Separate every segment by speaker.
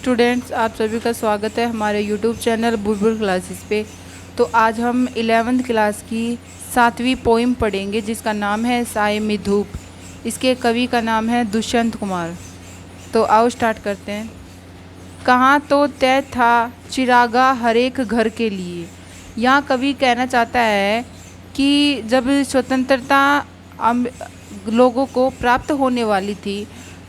Speaker 1: Students, आप सभी का स्वागत है हमारे यूट्यूब चैनल बुलबुल क्लासेस पे। तो आज हम 11वीं क्लास की 7वीं पोइम पढ़ेंगे जिसका नाम है साए में धूप। इसके कवि का नाम है दुष्यंत कुमार। तो आओ स्टार्ट करते हैं। कहाँ तो तय था चिरागा हर एक घर के लिए। यहाँ कवि कहना चाहता है कि जब स्वतंत्रता लोगों को प्राप्त होने वाली थी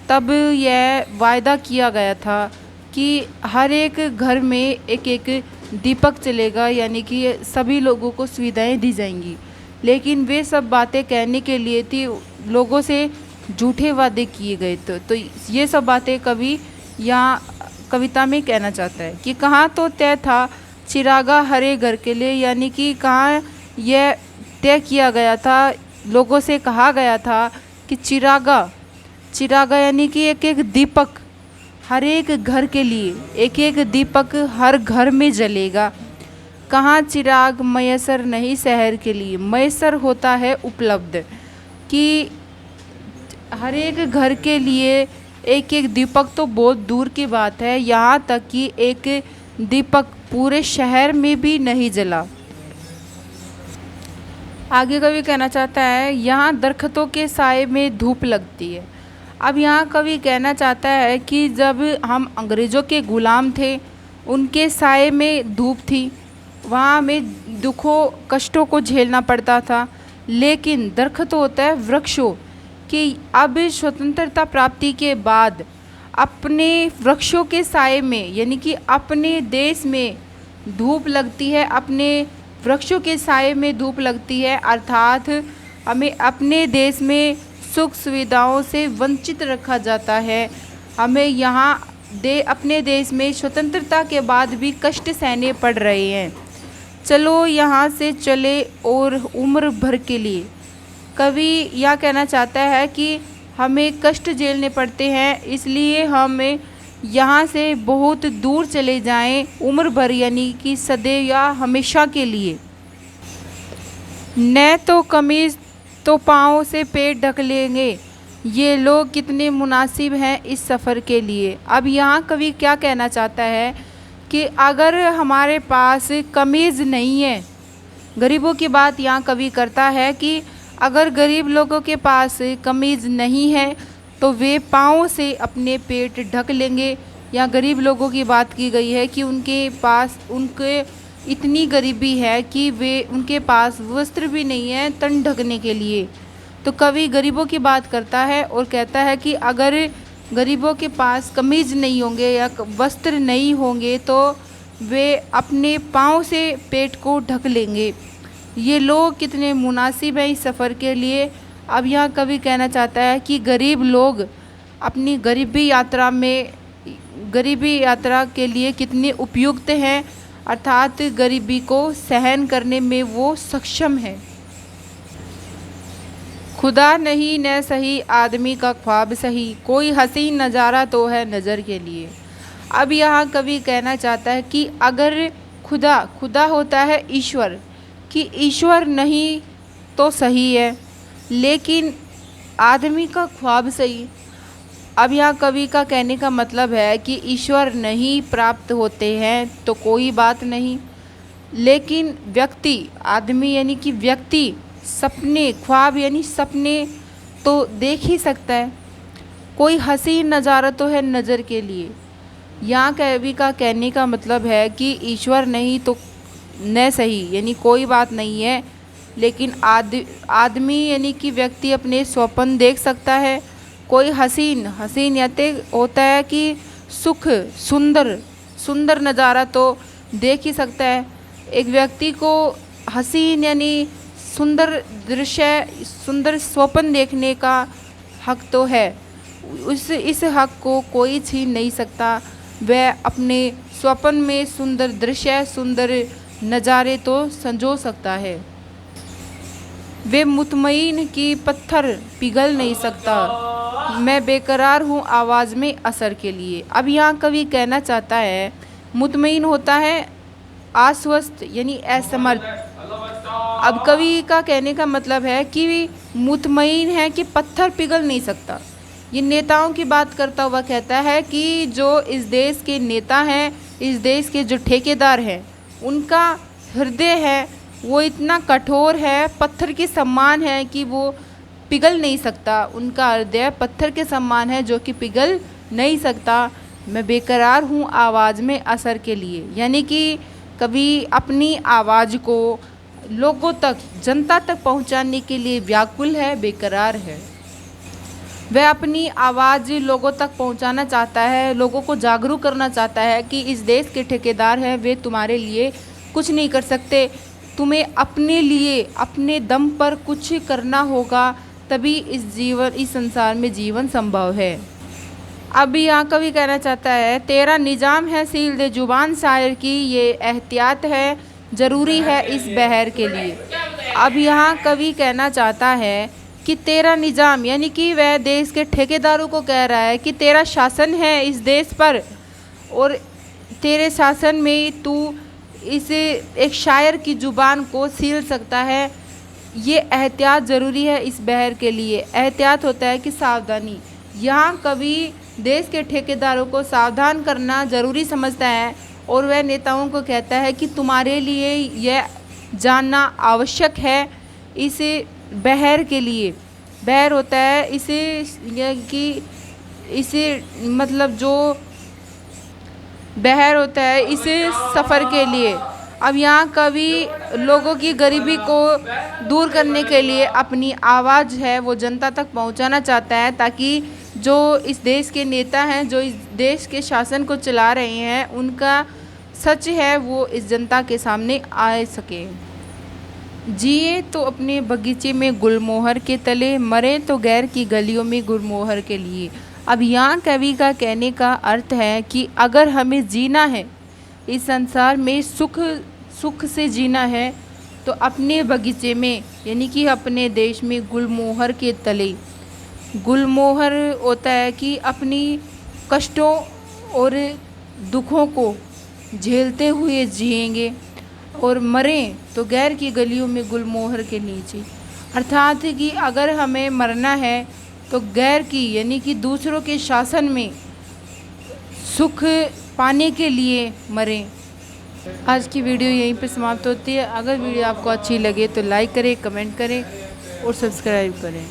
Speaker 1: तब यह वायदा किया गया था कि हर एक घर में एक एक दीपक चलेगा, यानी कि सभी लोगों को सुविधाएं दी जाएंगी। लेकिन वे सब बातें कहने के लिए थी, लोगों से झूठे वादे किए गए। तो ये सब बातें कवि यहाँ कविता में कहना चाहता है कि कहाँ तो तय था चिरागा हरे घर के लिए, यानी कि कहाँ यह तय किया गया था, लोगों से कहा गया था कि चिरागा यानी कि एक एक दीपक हर एक घर के लिए, एक एक दीपक हर घर में जलेगा। कहाँ चिराग मयसर नहीं शहर के लिए, मयसर होता है उपलब्ध, कि हर एक घर के लिए एक एक दीपक तो बहुत दूर की बात है, यहाँ तक कि एक दीपक पूरे शहर में भी नहीं जला। आगे कवि कहना चाहता है यहाँ दरख्तों के साए में धूप लगती है। अब यहाँ कवि कहना चाहता है कि जब हम अंग्रेज़ों के ग़ुलाम थे, उनके साए में धूप थी, वहाँ हमें दुखों कष्टों को झेलना पड़ता था। लेकिन दरख्त होता है वृक्षों कि अब स्वतंत्रता प्राप्ति के बाद अपने वृक्षों के साए में, यानी कि अपने देश में धूप लगती है, अपने वृक्षों के साए में धूप लगती है। अर्थात हमें अपने देश में सुख सुविधाओं से वंचित रखा जाता है। हमें यहाँ अपने देश में स्वतंत्रता के बाद भी कष्ट सहने पड़ रहे हैं। चलो यहाँ से चले और उम्र भर के लिए। कवि यह कहना चाहता है कि हमें कष्ट झेलने पड़ते हैं, इसलिए हमें यहाँ से बहुत दूर चले जाएं उम्र भर, यानी कि सदैव या हमेशा के लिए। न तो कमीज़ तो पाँव से पेट ढक लेंगे, ये लोग कितने मुनासिब हैं इस सफ़र के लिए। अब यहाँ कवि क्या कहना चाहता है कि अगर हमारे पास कमीज़ नहीं है, गरीबों की बात यहाँ कवि करता है कि अगर गरीब लोगों के पास कमीज़ नहीं है तो वे पाँव से अपने पेट ढक लेंगे। या गरीब लोगों की बात की गई है कि उनके इतनी गरीबी है कि उनके पास वस्त्र भी नहीं है तन ढकने के लिए। तो कवि गरीबों की बात करता है और कहता है कि अगर गरीबों के पास कमीज़ नहीं होंगे या वस्त्र नहीं होंगे तो वे अपने पाँव से पेट को ढक लेंगे। ये लोग कितने मुनासिब हैं इस सफ़र के लिए। अब यहाँ कवि कहना चाहता है कि गरीब लोग अपनी गरीबी यात्रा के लिए कितने उपयुक्त हैं, अर्थात गरीबी को सहन करने में वो सक्षम है। खुदा नहीं न सही आदमी का ख्वाब सही, कोई हसीन नज़ारा तो है नज़र के लिए। अब यहाँ कवि कहना चाहता है कि अगर खुदा होता है ईश्वर, कि ईश्वर नहीं तो सही है, लेकिन आदमी का ख्वाब सही। अब यहाँ कवि का कहने का मतलब है कि ईश्वर नहीं प्राप्त होते हैं तो कोई बात नहीं, लेकिन आदमी यानी कि व्यक्ति सपने, ख्वाब यानी सपने तो देख ही सकता है। कोई हसीन नज़ारा तो है नज़र के लिए। यहाँ कवि का कहने का मतलब है कि ईश्वर नहीं तो न सही, यानी कोई बात नहीं है, लेकिन आदमी यानी कि व्यक्ति अपने स्वप्न देख सकता है। कोई हसीन याते होता है कि सुंदर नज़ारा तो देख ही सकता है। एक व्यक्ति को हसीन यानी सुंदर दृश्य, सुंदर स्वप्न देखने का हक तो है, इस हक को कोई छीन नहीं सकता। वह अपने स्वप्न में सुंदर दृश्य, सुंदर नज़ारे तो संजो सकता है। वे मुतमईन की पत्थर पिघल नहीं सकता, मैं बेकरार हूँ आवाज़ में असर के लिए। अब यहाँ कवि कहना चाहता है मुतमईन होता है आश्वस्त यानी असमर्थ। अब कवि का कहने का मतलब है कि मुतमईन है कि पत्थर पिघल नहीं सकता, ये नेताओं की बात करता हुआ कहता है कि जो इस देश के नेता हैं, इस देश के जो ठेकेदार हैं, उनका हृदय है वो इतना कठोर है, पत्थर के समान है कि वो पिघल नहीं सकता। उनका हृदय पत्थर के समान है जो कि पिघल नहीं सकता। मैं बेकरार हूँ आवाज़ में असर के लिए, यानी कि कभी अपनी आवाज़ को लोगों तक, जनता तक पहुँचाने के लिए व्याकुल है, बेकरार है। वह अपनी आवाज़ लोगों तक पहुंचाना चाहता है, लोगों को जागरूक करना चाहता है कि इस देश के ठेकेदार हैं, वे तुम्हारे लिए कुछ नहीं कर सकते। तुम्हें अपने लिए अपने दम पर कुछ करना होगा, तभी इस संसार में जीवन संभव है। अब यहाँ कवि कहना चाहता है, तेरा निजाम है सील दे जुबान शायर की, ये एहतियात है ज़रूरी है इस बहर के लिए। अब यहाँ कवि कहना चाहता है कि तेरा निजाम, यानी कि वह देश के ठेकेदारों को कह रहा है कि तेरा शासन है इस देश पर, और तेरे शासन में तू इस एक शायर की ज़ुबान को सील सकता है। ये एहतियात ज़रूरी है इस बहर के लिए। एहतियात होता है कि सावधानी। यहाँ कवि देश के ठेकेदारों को सावधान करना ज़रूरी समझता है, और वह नेताओं को कहता है कि तुम्हारे लिए यह जानना आवश्यक है इस बहर के लिए। बहर होता है इसे मतलब जो बहर होता है इसे सफ़र के लिए। अब यहाँ कवि लोगों की गरीबी को दूर करने के लिए अपनी आवाज़ है वो जनता तक पहुँचाना चाहता है, ताकि जो इस देश के नेता हैं, जो इस देश के शासन को चला रहे हैं, उनका सच है वो इस जनता के सामने आ सके। जिए तो अपने बगीचे में गुलमोहर के तले, मरे तो गैर की गलियों में गुलमोहर के लिए। अब यहाँ कवि का कहने का अर्थ है कि अगर हमें जीना है इस संसार में, सुख से जीना है, तो अपने बगीचे में, यानी कि अपने देश में गुलमोहर के तले। गुलमोहर होता है कि अपनी कष्टों और दुखों को झेलते हुए जिएंगे, और मरें तो गैर की गलियों में गुलमोहर के नीचे। अर्थात कि अगर हमें मरना है तो गैर की, यानी कि दूसरों के शासन में सुख पाने के लिए मरें। आज की वीडियो यहीं पर समाप्त होती है। अगर वीडियो आपको अच्छी लगे तो लाइक करें, कमेंट करें और सब्सक्राइब करें।